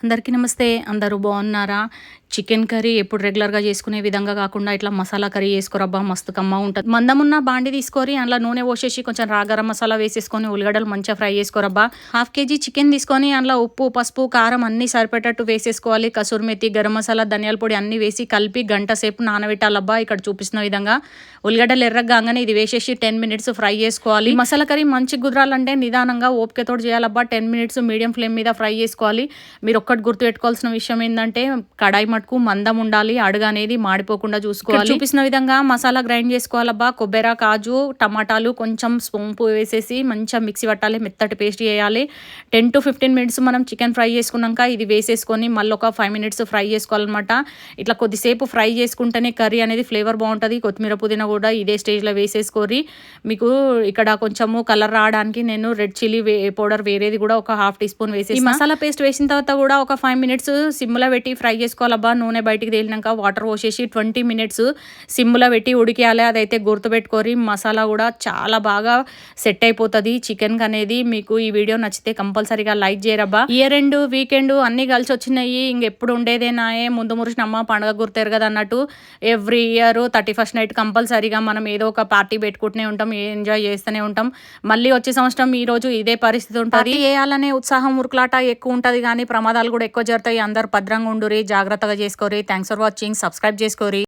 అందరికీ నమస్తే. అందరూ బాగున్నారా? చికెన్ కర్రీ ఎప్పుడు రెగ్యులర్‌గా చేసుకునే విధంగా కాకుండా ఇట్లా మసాలా కర్రీ చేసుకోరబ్బా మస్తు కమ్మగుంటది. మందమున్న బాండి తీసుకొని అందులో నూనె పోసేసి కొంచెం గరం మసాలా వేసేసుకొని ఉల్లిగడ్డలు మంచిగా ఫ్రై చేసుకోరబ్బా. హాఫ్ కేజీ చికెన్ తీసుకొని అందులో ఉప్పు, పసుపు, కారం అన్నీ సరిపేటట్టు వేసేసుకోవాలి. కసూరి మేతి, గరం మసాలా, ధనియాల పొడి అన్నీ వేసి కలిపి గంట సేపు నానబెట్టాలబ్బా. ఇక్కడ చూపిస్తున్న విధంగా ఉల్లిగడ్డలు ఎర్రగానే ఇది వేసేసి 10 మినిట్స్ ఫ్రై చేసుకోవాలి. మసాలా కర్రీ మంచిగా కుదరాలంటే నిదానంగా ఓపికతోటి చేయాలబ్బా. 10 మినిట్స్ మీడియం ఫ్లేమ్ మీద ఫ్రై చేసుకోవాలి. మీరు ఒక్కటి గుర్తుపెట్టుకోవాల్సిన విషయం ఏంటంటే కడాయి మటుకు మందం ఉండాలి. అడుగు అనేది మాడిపోకుండా చూసుకోవాలి. చూపిస్తున్న విధంగా మసాలా గ్రైండ్ చేసుకోవాలబ్బా. కొబ్బరి, కాజు, టమాటాలు, కొంచెం సోంపు వేసేసి మంచిగా మిక్సీ పట్టాలి. మెత్తటి పేస్ట్ చేయాలి. 10 to 15 మినిట్స్ మనం చికెన్ ఫ్రై చేసుకున్నాక ఇది వేసేసుకొని మళ్ళీ ఒక 5 మినిట్స్ ఫ్రై చేసుకోవాలన్నమాట. ఇట్లా కొద్దిసేపు ఫ్రై చేసుకుంటేనే కర్రీ అనేది ఫ్లేవర్ బాగుంటుంది. కొత్తిమీర, పుదీనా కూడా ఇదే స్టేజ్లో వేసేసుకోరి. మీకు ఇక్కడ కొంచెము కలర్ రావడానికి నేను రెడ్ చిల్లీ పౌడర్ వేరేది కూడా ఒక హాఫ్ టీ స్పూన్ వేసి ఈ మసాలా పేస్ట్ వేసిన తర్వాత కూడా ఒక 5 మినిట్స్ సిమ్లో పెట్టి ఫ్రై చేసుకోవాలబ్బా. నూనె బయటికి తేలినాక వాటర్ పోసేసి 20 మినిట్స్ సిమ్లో పెట్టి ఉడికేయాలి. అదైతే గుర్తుపెట్టుకోరి. మసాలా కూడా చాలా బాగా సెట్ అయిపోతుంది చికెన్ అనేది. మీకు ఈ వీడియో నచ్చితే కంపల్సరీగా లైక్ చేయరబ్బా. ఇయర్ ఎండ్, వీకెండ్ అన్నీ కలిసి వచ్చినాయి. ఇంకెప్పుడు ఉండేదేనాయే ముందు మురిసినమ్మ పండుగ గుర్తారు కదా అన్నట్టు ఎవ్రీ ఇయర్ 31st నైట్ కంపల్సరీగా మనం ఏదో ఒక పార్టీ పెట్టుకుంటూనే ఉంటాం, ఎంజాయ్ చేస్తూనే ఉంటాం. మళ్ళీ వచ్చే సంవత్సరం ఈ రోజు ఇదే పరిస్థితి ఉంటుంది. వేయాలనే ఉత్సాహం ఉరుకులాట ఎక్కువ ఉంటుంది కానీ ప్రమాదాలు కూడా ఎక్కువ జరుగుతాయి. అందరు భద్రంగా ఉండురి, జాగ్రత్తగా చేసుకోరి. Thanks for watching. సబ్స్క్రైబ్ చేసుకోరి.